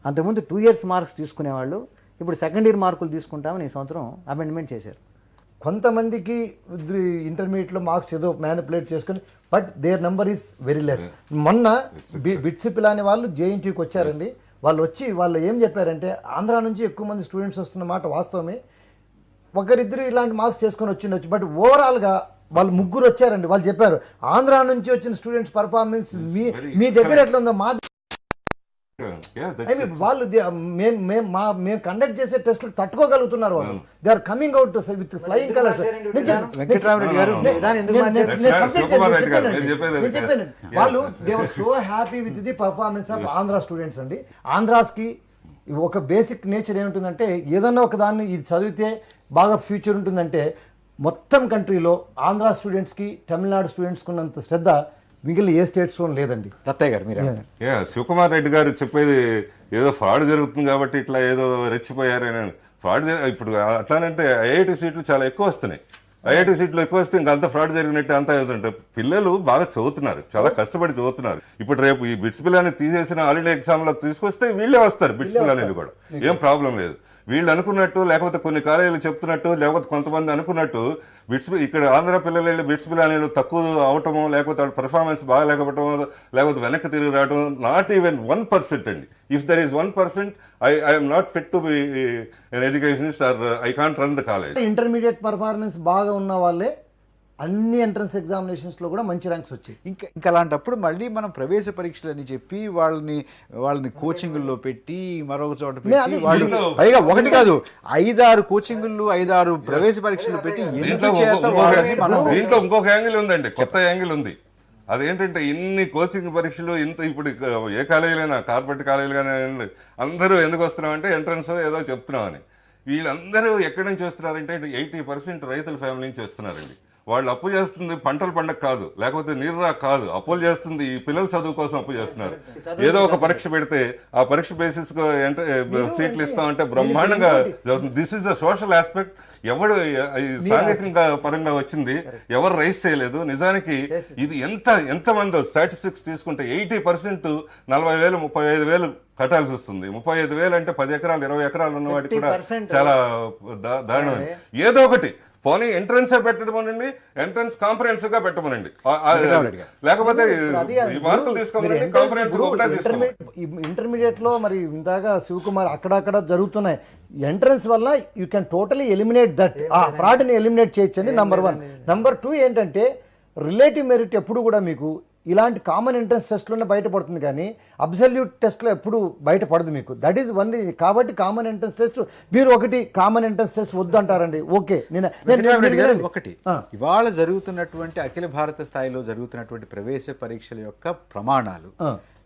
అంతకుముందు 2 years మార్క్స్ తీసుకునేవాళ్ళు ఇప్పుడు సెకండ్ ఇయర్ మార్కులు తీసుకుంటామని ఈ సంవత్సరం అమెండ్మెంట్ చేశారు. కొంతమందికి ఇంటర్మీడియట్లో మార్క్స్ ఏదో మ్యానిపులేట్ చేసుకుని, but their number is very less. మొన్న బిట్స్ పిలాని వాళ్ళు జేఎన్టీకి వచ్చారండి. వాళ్ళు వచ్చి వాళ్ళు ఏం చెప్పారంటే ఆంధ్రా నుంచి ఎక్కువ మంది స్టూడెంట్స్ వస్తున్న మాట వాస్తవమే, ఒకరిద్దరు ఇలాంటి మార్క్స్ చేసుకొని వచ్చిండొచ్చు, బట్ ఓవరాల్గా వాళ్ళు 3 వచ్చారండి. వాళ్ళు చెప్పారు ఆంధ్రా నుంచి వచ్చిన స్టూడెంట్స్ పర్ఫార్మెన్స్ మీ దగ్గర ఎట్లా ఉందో మా వాళ్ళు మేము కండక్ట్ చేసే టెస్ట్ తట్టుకోగలుగుతున్నారు. వాళ్ళు they are coming out with flying colours. Venkataramareddy గారు, వాళ్ళు they are so happy with the performance of Andhra students అండి. ఆంధ్రాస్ కి ఒక బేసిక్ నేచర్ ఏముంటుందంటే ఏదన్నా ఒక దాన్ని ఇది చదివితే బాగా ఫ్యూచర్ ఉంటుందంటే మొత్తం కంట్రీలో ఆంధ్ర స్టూడెంట్స్కి తమిళనాడు స్టూడెంట్స్కి ఉన్నంత శ్రద్ధ మిగిలిన ఏ స్టేట్స్లో లేదండి. రత్తయ్య గారు, మీరు శివకుమార్ రెడ్డి గారు చెప్పేది ఏదో ఫ్రాడ్ జరుగుతుంది కాబట్టి ఇట్లా ఏదో రెచ్చిపోయారని. ఫ్రాడ్ ఇప్పుడు అట్లానంటే ఐఐటి సీట్లు చాలా ఎక్కువ వస్తున్నాయి. ఐఐటి సీట్లు ఎక్కువ వస్తే ఇంకా అంత ఫ్రాడ్ జరిగినట్టు అంతా ఏదంటే పిల్లలు బాగా చదువుతున్నారు, చాలా కష్టపడి చదువుతున్నారు. ఇప్పుడు రేపు ఈ బిట్స్ పిల్లని తీసేసిన ఆల్ ఇండియా ఎగ్జామ్ లో తీసుకొస్తే వీళ్ళే వస్తారు, బిట్స్ పిల్లలు కూడా ఏం ప్రాబ్లం లేదు. వీళ్ళు అనుకున్నట్టు లేకపోతే కొన్ని కాలేజీలు చెప్తున్నట్టు లేకపోతే కొంతమంది అనుకున్నట్టు ఇక్కడ ఆంధ్ర పిల్లలు వెళ్ళి బిట్స్ పిల్లలు తక్కువ అవటమో లేకపోతే వాళ్ళ పర్ఫార్మెన్స్ బాగా లేకపోవటమో లేకపోతే వెనక్కి తిరిగి రావటం, నాట్ ఈవెన్ 1% అండి. If there is 1%, I'm not fit to be an educationist or I can't run the college. Intermediate performance బాగా ఉన్న వాళ్ళే అన్ని ఎంట్రన్స్ ఎగ్జామినేషన్స్ లో కూడా మంచి ర్యాంక్స్ వచ్చాయి. ఇంకా అలాంటప్పుడు మళ్ళీ మనం ప్రవేశ పరీక్షలు అని చెప్పి వాళ్ళని కోచింగుల్లో పెట్టి మరొక చోట పెట్టి వాళ్ళు పైగా ఒకటి కాదు 5-6 కోచింగులు 5-6 ప్రవేశ పరీక్షలు పెట్టి దీంట్లో ఇంకొక యాంగిల్ ఉందండి, కొత్త యాంగిల్ ఉంది. అదేంటంటే ఇన్ని కోచింగ్ పరీక్షలు ఇంత ఇప్పుడు ఏ కాలేజీలైనా కార్పొరేట్ కాలేజీలు కానీ అందరూ ఎందుకు వస్తున్నామంటే ఎంట్రన్స్ ఏదో చెప్తున్నామని. వీళ్ళందరూ ఎక్కడి నుంచి వస్తున్నారంటే 80% రైతుల ఫ్యామిలీ నుంచి వస్తున్నారండి. వాళ్ళు అప్పు చేస్తుంది పంటల పండగ కాదు, లేకపోతే నీరు రాక కాదు, అప్పులు చేస్తుంది ఈ పిల్లల చదువు కోసం అప్పు చేస్తున్నారు. ఏదో ఒక పరీక్ష పెడితే ఆ పరీక్ష బేసిస్ సీట్లు ఇస్తామంటే బ్రహ్మాండంగా this is the social aspect. ఎవడు సాంఘికంగా పరంగా వచ్చింది, ఎవరు రైస్ చేయలేదు. నిజానికి ఇది ఎంతమంది స్టాటిస్టిక్స్ తీసుకుంటే 80% 40,000 35,000 కట్టాల్సి వస్తుంది. 35,000 అంటే 10 ఎకరాలు 20 ఎకరాలు ఉన్నవాడికి కూడా చాలా దారుణం. ఏదో ఒకటి పోనీ ఎంట్రన్స్ పెట్టమనండి, ఎంట్రన్స్ కాన్ఫరెన్స్ గా పెట్టమనండి, లేకపోతే ఈ మార్కులు తీసుకోమనండి, కాన్ఫరెన్స్ ఒకటే తీసుకోమనండి. ఇంటర్మీడియట్ లో మరి ఇందాక శివకుమార్ అక్కడక్కడ జరుగుతున్నాయి. ఎంట్రన్స్ వల్ల you can totally eliminate that, ఆ ఫ్రాడ్ ని ఎలిమినేట్ చేయొచ్చండి. నంబర్ 1. నంబర్ 2 ఏంటంటే రిలేటివ్ మెరిట్ ఎప్పుడు కూడా మీకు ఇలాంటి కామన్ ఎంట్రన్స్ టెస్ట్లోనే బయటపడుతుంది, కానీ అబ్సల్యూట్ టెస్ట్లో ఎప్పుడు బయటపడదు మీకు. That is one. కాబట్టి కామన్ ఎంట్రన్స్ టెస్ట్ మీరు ఒకటి కామన్ ఎంట్రన్స్ టెస్ట్ వద్దు అంటారండి. ఓకే, ఒకటి ఇవాళ జరుగుతున్నటువంటి అఖిల భారత స్థాయిలో జరుగుతున్నటువంటి ప్రవేశ పరీక్షల యొక్క ప్రమాణాలు,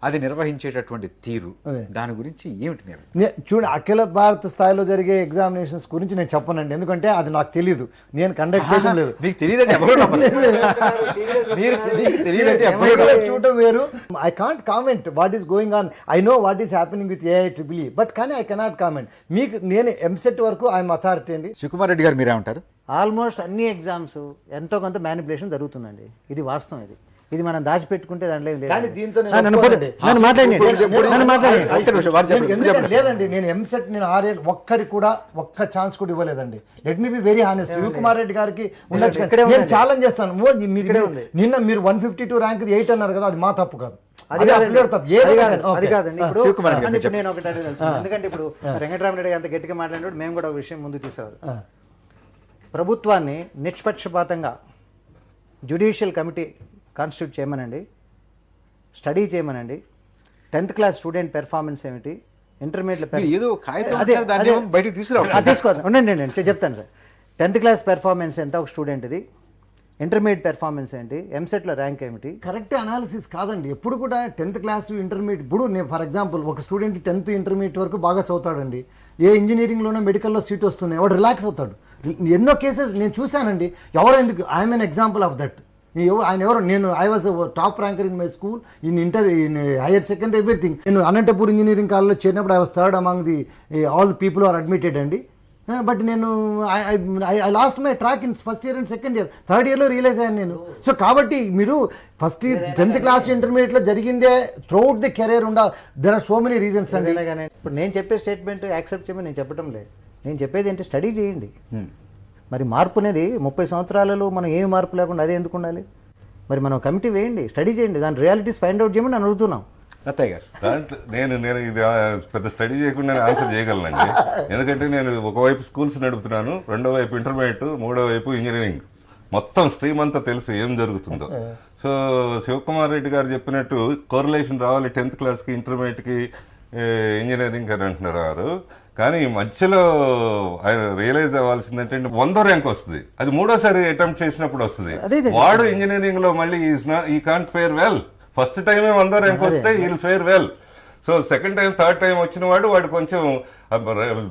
అది నిర్వహించేటటువంటి తీరు, దాని గురించి ఏమిటి చూడండి, అఖిల భారత స్థాయిలో జరిగే ఎగ్జామినేషన్స్ గురించి నేను చెప్పనండి, ఎందుకంటే అది నాకు తెలియదు, నేను కండక్ట్ చేయడం లేదు. మీకు తెలియదండి, చూడటం వేరు. I can't comment what is going on. I know what is happening with AIEEE, but కానీ ఐ కెనాట్ కామెంట్. మీకు నేను ఎంసెట్ వరకు ఐఎమ్ అథారిటీ అండి. శివకుమార్ రెడ్డి గారు మీరేమంటారు? ఆల్మోస్ట్ అన్ని ఎగ్జామ్స్ ఎంతో కొంత మ్యానిపులేషన్ జరుగుతుందండి, ఇది వాస్తవం. ఇది మనం దాచిపెట్టుకుంటే దాంట్లో ఏం లేదండి. నేను ఎంసెట్ నేను 6 ఏళ్ళు ఒక్కరికి కూడా ఒక్క ఛాన్స్ కూడా ఇవ్వలేదండి. Let me be very honest. Shivakumar Reddy గారికి ఉండొచ్చు, నేను ఛాలెంజ్ చేస్తాను. నిన్న మీరు 152 ర్యాంక్ 8 అన్నారు కదా, అది మా తప్పు కాదు. అది కాదండి. ఇప్పుడు నేను ఒకటి ఎందుకంటే ఇప్పుడు వెంకటరామరెడ్డి అంత గట్టిగా మాట్లాడినప్పుడు మేము కూడా ఒక విషయం ముందుకు తీసుకురావాలి. ప్రభుత్వాన్ని నిష్పక్షపాతంగా జ్యుడిషియల్ కమిటీ కాన్స్టిట్యూట్ చేయమనండి, స్టడీ చేయమనండి. 10th క్లాస్ స్టూడెంట్ పెర్ఫార్మెన్స్ ఏమిటి, ఇంటర్మీడియట్ తీసుకోవాలి. ఉండండి నేను చెప్తాను సార్. 10th క్లాస్ పెర్ఫార్మెన్స్ ఎంత ఒక స్టూడెంట్ది, ఇంటర్మీడియట్ పెర్ఫార్మెన్స్ ఏంటి, ఎంసెట్లో ర్యాంక్ ఏమిటి? కరెక్ట్ అనాలిసిస్ కాదండి. ఎప్పుడు కూడా 10th క్లాస్ ఇంటర్మీడియట్, ఇప్పుడు నేను ఫర్ ఎగ్జాంపుల్ ఒక స్టూడెంట్ 10th ఇంటర్మీడియట్ వరకు బాగా చదువుతాడండి, ఏ ఇంజనీరింగ్లోనో మెడికల్లో సీట్ వస్తుంది, వాడు రిలాక్స్ అవుతాడు. ఎన్నో కేసెస్ నేను చూశానండి. ఎవరో ఎందుకు, I'm an example of that. ఆయన ఎవరు, నేను I was top ranker in my school, in higher secondary everything. నేను అనంతపూర్ ఇంజనీరింగ్ కాలేజ్లో చేరినప్పుడు I was third among the all people are admitted అండి. బట్ నేను I lost my track in first year and second year, third ఇయర్లో realize అయ్యాను నేను. So కాబట్టి మీరు ఫస్ట్ 10th క్లాస్ ఇంటర్మీడియట్లో జరిగిందే త్రూఅవుట్ ది కెరీర్ ఉండాలి. There are so many reasons అండి. ఇప్పుడు నేను చెప్పే స్టేట్మెంట్ యాక్సెప్ట్ చేయమని నేను చెప్పడం లేదు. నేను చెప్పేది ఏంటి, స్టడీ చేయండి. మరి మార్పు అనేది 30 సంవత్సరాలలో మనం ఏమి మార్పు లేకుండా అదే ఎందుకు ఉండాలి? మరి మనం కమిటీ వేయండి, స్టడీ చేయండి, దాని రియాలిటీస్ ఫైండ్ అవుట్ చేయమని నేను అడుగుతున్నాం. రత్తయ్య గారు, దాంట్లో నేను ఇది పెద్ద స్టడీ చేయకుండా నేను ఆన్సర్ చేయగలనండి. ఎందుకంటే నేను ఒకవైపు స్కూల్స్ నడుపుతున్నాను, రెండో వైపు ఇంటర్మీడియట్, మూడో వైపు ఇంజనీరింగ్. మొత్తం స్ట్రీమ్ అంతా తెలుసు ఏం జరుగుతుందో. సో శివకుమార్ రెడ్డి గారు చెప్పినట్టు కోరిలేషన్ రావాలి 10th క్లాస్కి, ఇంటర్మీడియట్కి, ఇంజనీరింగ్ అని అంటున్నారు వారు. కానీ మధ్యలో ఆయన రియలైజ్ అవ్వాల్సిందంటే 100 ర్యాంక్ వస్తుంది, అది 3వ అటెంప్ట్ చేసినప్పుడు వస్తుంది. వాడు ఇంజనీరింగ్ లో మళ్ళీ ఈ కాంట్ ఫేర్ వెల్. ఫస్ట్ టైమే 100 ర్యాంక్ వస్తే he'll fare well. So second time, third time వచ్చిన వాడు కొంచెం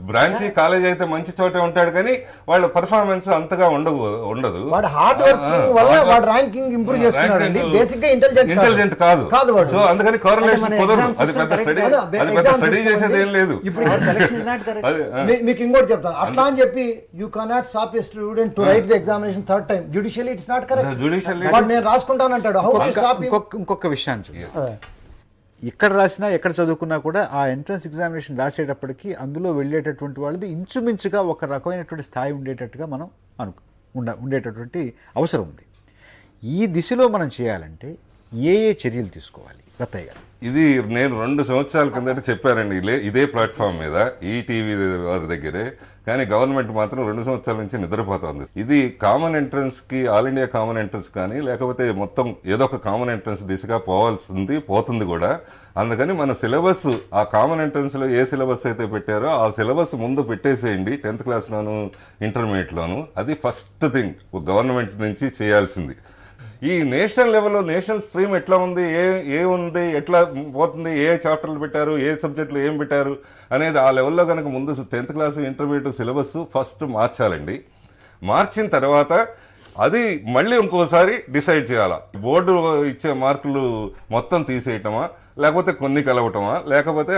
బ్రాంచీ కాలేజ్ అయితే మంచి చోటే ఉంటాడు, కానీ వాళ్ళ పర్ఫార్మెన్స్ అంతగా ఉండదు. ఇంటెలిజెంట్ కాదు. సో అందుకని కోరిలేషన్ కుదరదు. అది పెద్ద స్టడీ చేసేది ఏం లేదు. మీకు ఇంకోటి చెప్తాను, అట్లా అని చెప్పి you cannot stop a student to write the examination third time. Judicially it's not correct. Judicially నేను రాసుకుంటానంటాడు. ఇంకొక విషయాన్ని, ఎక్కడ రాసినా ఎక్కడ చదువుకున్నా కూడా ఆ ఎంట్రన్స్ ఎగ్జామినేషన్ రాసేటప్పటికి అందులో వెళ్ళేటటువంటి వాళ్ళది ఇంచుమించుగా ఒక రకమైనటువంటి స్థాయి ఉండేటట్టుగా మనం ఉండేటటువంటి అవసరం ఉంది. ఈ దిశలో మనం చేయాలంటే ఏ చర్యలు తీసుకోవాలి రత్తయ్య గారు? ఇది నేను 2 సంవత్సరాల కిందట చెప్పానండి ఇదే ప్లాట్ఫామ్ మీద, ఈటీవీ వారి దగ్గరే. కానీ గవర్నమెంట్ మాత్రం 2 సంవత్సరాల నుంచి నిద్రపోతుంది. ఇది కామన్ ఎంట్రన్స్ కి, ఆల్ ఇండియా కామన్ ఎంట్రన్స్ కానీ, లేకపోతే మొత్తం ఏదో ఒక కామన్ ఎంట్రన్స్ దిశగా పోతుంది కూడా. అందుకని మన సిలబస్, ఆ కామన్ ఎంట్రన్స్ లో ఏ సిలబస్ అయితే పెట్టారో ఆ సిలబస్ ముందు పెట్టేసేయండి 10th క్లాస్లోను, ఇంటర్మీడియట్లోను. అది ఫస్ట్ థింగ్ గవర్నమెంట్ నుంచి చేయాల్సింది. ఈ నేషనల్ లెవెల్లో నేషనల్ స్ట్రీమ్ ఎట్లా ఉంది, ఏ ఉంది, ఎట్లా పోతుంది, ఏ చాప్టర్లు పెట్టారు, ఏ సబ్జెక్టులు ఏం పెట్టారు అనేది ఆ లెవెల్లో కనుక ముందు 10th class intermediate syllabus first మార్చాలండి. మార్చిన తర్వాత అది మళ్ళీ ఇంకోసారి డిసైడ్ చేయాలా. బోర్డు ఇచ్చే మార్కులు మొత్తం తీసేయటమా, లేకపోతే కొన్ని కలవటమా, లేకపోతే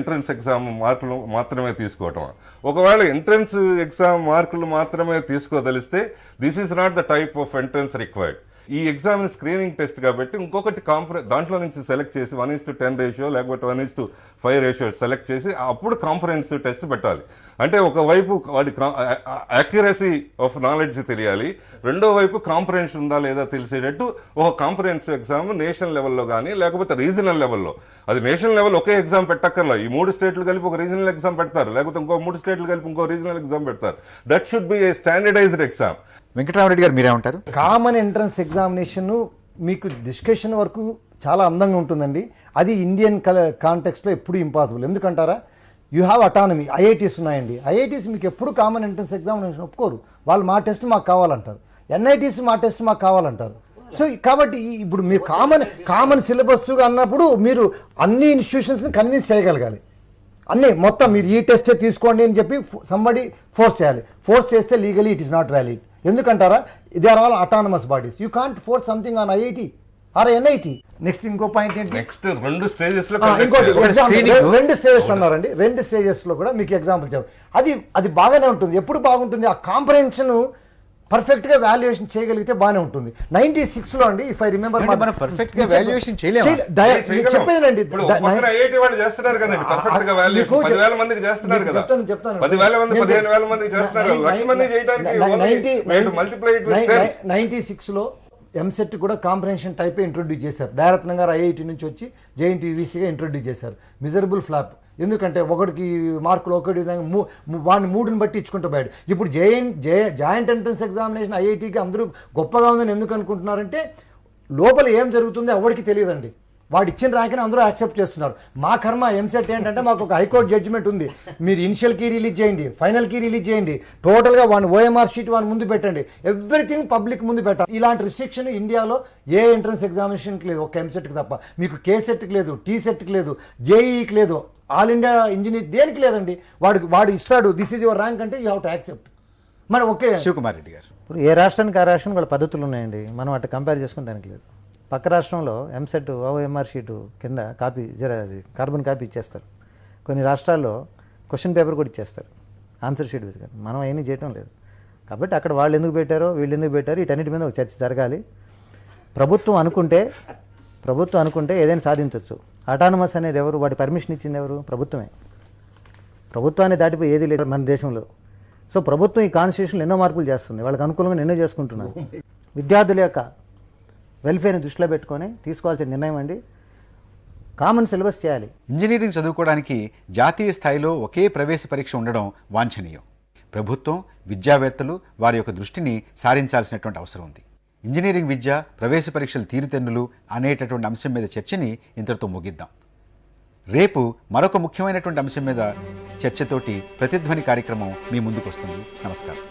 ఎంట్రన్స్ ఎగ్జామ్ మార్కులు మాత్రమే తీసుకోవటమా. ఒకవేళ ఎంట్రన్స్ ఎగ్జామ్ మార్కులు మాత్రమే తీసుకోదలిస్తే this is not the type of entrance required. ఈ ఎగ్జామ్ స్క్రీనింగ్ టెస్ట్ కాబట్టి ఇంకొకటి దాంట్లో నుంచి సెలెక్ట్ చేసి 1:10 రేషియో లేకపోతే 1:5 రేషియో సెలెక్ట్ చేసి అప్పుడు కాంఫరెన్స్ టెస్ట్ పెట్టాలి. అంటే ఒకవైపు వాడి అక్యురసీ ఆఫ్ నాలెడ్జ్ తెలియాలి, రెండో వైపు కాంప్రహెన్షన్ ఉందా లేదా తెలిసేటట్టు ఒక కాంప్రహెన్సివ్ ఎగ్జామ్ నేషనల్ లెవెల్లో కానీ లేకపోతే రీజనల్ లెవెల్లో, అది నేషనల్ లెవెల్ ఒకే ఎగ్జామ్ పెట్టక్కర్లా, ఈ 3 స్టేట్లు కలిపి ఒక రీజనల్ ఎగ్జామ్ పెడతారు, లేకపోతే ఇంకో 3 స్టేట్లు కలిపి ఇంకో రీజనల్ ఎగ్జామ్ పెడతారు. That should be a standardized exam. Venkataramareddy గారు మీరేమంటారు? కామన్ ఎంట్రన్స్ ఎగ్జామినేషన్ మీకు డిస్కషన్ వరకు చాలా అందంగా ఉంటుందండి. అది ఇండియన్ కాంటెక్స్ట్లో ఎప్పుడు ఇంపాసిబుల్. ఎందుకంటారా, యూ హ్యావ్ అటానమీ. ఐఐటీస్ ఉన్నాయండి, ఐఐటీస్ మీకు ఎప్పుడు కామన్ ఎంట్రన్స్ ఎగ్జామినేషన్ ఒప్పుకోరు. వాళ్ళు మా టెస్ట్ మాకు కావాలంటారు, ఎన్ఐటీస్ మా టెస్ట్ మాకు కావాలంటారు. సో కాబట్టి ఇప్పుడు మీరు కామన్ సిలబస్ అన్నప్పుడు మీరు అన్ని ఇన్స్టిట్యూషన్స్ని కన్విన్స్ చేయగలగాలి. అన్నీ మొత్తం మీరు ఈ టెస్టే తీసుకోండి అని చెప్పి సంబడి ఫోర్స్ చేయాలి. ఫోర్స్ చేస్తే legally it is not valid. ఎందుకంటారా, they are all autonomous bodies. You can't force something on IIT or NIT. Next ఇంకో పాయింట్ ఏంటి, నెక్స్ట్ 2 స్టేజెస్ లో ఇంకోటి 2 స్టేజెస్ అన్నారండి. 2 స్టేజెస్ లో కూడా మీకు ఎగ్జాంపుల్ చెప్పాలి. అది బాగానే ఉంటుంది. ఎప్పుడు బాగుంటుంది, ఆ కాంప్రహెన్షన్ పర్ఫెక్ట్ గా వాల్యుయేషన్ చేయగలిగితే బాగానే ఉంటుంది. 96లో అండి, ఇఫ్ ఐ రిమెంబర్, మనం పర్ఫెక్ట్ గా వాల్యుయేషన్ చేయలేము. చెప్పేదండి, ఐఐటి వాళ్ళు చేస్తున్నారు కదండి పర్ఫెక్ట్ గా వాల్యుయేషన్. 10,000 మందికి చేస్తున్నారు కదా, 10,000 మంది 15,000 మందికి చేస్తున్నారు. 1,00,000 మంది చేయడానికి మల్టిప్లై 96లో ఎంసెట్ కూడా కాంప్రహెన్షన్ టైపే ఇంట్రొడ్యూస్ చేశారు. దయారత్నం గారు ఐఐటి నుంచి వచ్చి జేఎన్టీయూసీగా ఇంట్రొడ్యూస్ చేశారు. Miserable flop. ఎందుకంటే ఒకటికి మార్కులు ఒకటి విధంగా వాడిని 3ని బట్టి ఇచ్చుకుంటూ పోయాడు. ఇప్పుడు జాయింట్ ఎంట్రన్స్ ఎగ్జామినేషన్ ఐఐటికి అందరూ గొప్పగా ఉందని ఎందుకు అనుకుంటున్నారంటే లోపల ఏం జరుగుతుందో ఎవరికి తెలియదండి. వాడు ఇచ్చిన ర్యాంక్ని అందరూ యాక్సెప్ట్ చేస్తున్నారు. మా కర్మ ఎంసెట్ ఏంటంటే మాకు ఒక హైకోర్టు జడ్జిమెంట్ ఉంది, మీరు ఇనిషియల్ కీ రిలీజ్ చేయండి, ఫైనల్ కీ రిలీజ్ చేయండి, టోటల్గా వాడిని ఓఎంఆర్ షీట్ వాడిని ముందు పెట్టండి, ఎవ్రీథింగ్ పబ్లిక్ ముందు పెట్టాలి. ఇలాంటి రిస్ట్రిక్షన్ ఇండియాలో ఏ ఎంట్రన్స్ ఎగ్జామినేషన్కి లేదు, ఒక ఎంసెట్కి తప్ప. మీకు కే సెట్కి లేదు, టీ సెట్కి లేదు, జేఈకి లేదు, ఆల్ ఇండియా ఇంజనీర్ దేనికి లేదండి. వాడు ఇస్తాడు, దిస్ ఈజ్ యువర్ ర్యాంక్ అంటే యూ హ్యావ్ టు యాక్సెప్ట్. మరి ఓకే. శివకుమార్ రెడ్డి గారు, ఇప్పుడు ఏ రాష్ట్రానికి ఆ రాష్ట్రానికి వాళ్ళ పద్ధతులు ఉన్నాయండి, మనం అట్లా కంపేర్ చేసుకుని దానికి లేదు. పక్క రాష్ట్రంలో ఎంసెట్ ఓఎంఆర్ షీటు కింద కాపీ అది కార్బన్ కాపీ ఇచ్చేస్తారు. కొన్ని రాష్ట్రాల్లో క్వశ్చన్ పేపర్ కూడా ఇచ్చేస్తారు, ఆన్సర్ షీట్ వేసుకొని. మనం అవన్నీ చేయటం లేదు. కాబట్టి అక్కడ వాళ్ళు ఎందుకు పెట్టారో వీళ్ళు ఎందుకు పెట్టారో వీటన్నిటి మీద ఒక చర్చ జరగాలి. ప్రభుత్వం అనుకుంటే ఏదైనా సాధించవచ్చు. అటానమస్ అనేది ఎవరు, వాటి పర్మిషన్ ఇచ్చింది ఎవరు? ప్రభుత్వమే. ప్రభుత్వాన్ని దాటిపోయి ఏది లేదు మన దేశంలో. సో ప్రభుత్వం ఈ కాన్స్టిట్యూషన్లో ఎన్నో మార్పులు చేస్తుంది, వాళ్ళకి అనుకూలంగా ఎన్నో చేసుకుంటున్నారు. విద్యార్థుల యొక్క వెల్ఫేర్ని దృష్టిలో పెట్టుకొని తీసుకోవాల్సిన నిర్ణయం అండి, కామన్ సిలబస్ చేయాలి. ఇంజనీరింగ్ చదువుకోవడానికి జాతీయ స్థాయిలో ఒకే ప్రవేశ పరీక్ష ఉండడం వాంఛనీయం. ప్రభుత్వం, విద్యావేత్తలు వారి యొక్క దృష్టిని సారించాల్సినటువంటి అవసరం ఉంది. ఇంజనీరింగ్ విద్య, ప్రవేశ పరీక్షల తీరుతెన్నులు అనేటటువంటి అంశం మీద చర్చని ఇంతటితో ముగిద్దాం. రేపు మరొక ముఖ్యమైనటువంటి అంశం మీద చర్చతోటి ప్రతిధ్వని కార్యక్రమం మీ ముందుకు వస్తుంది. నమస్కారం.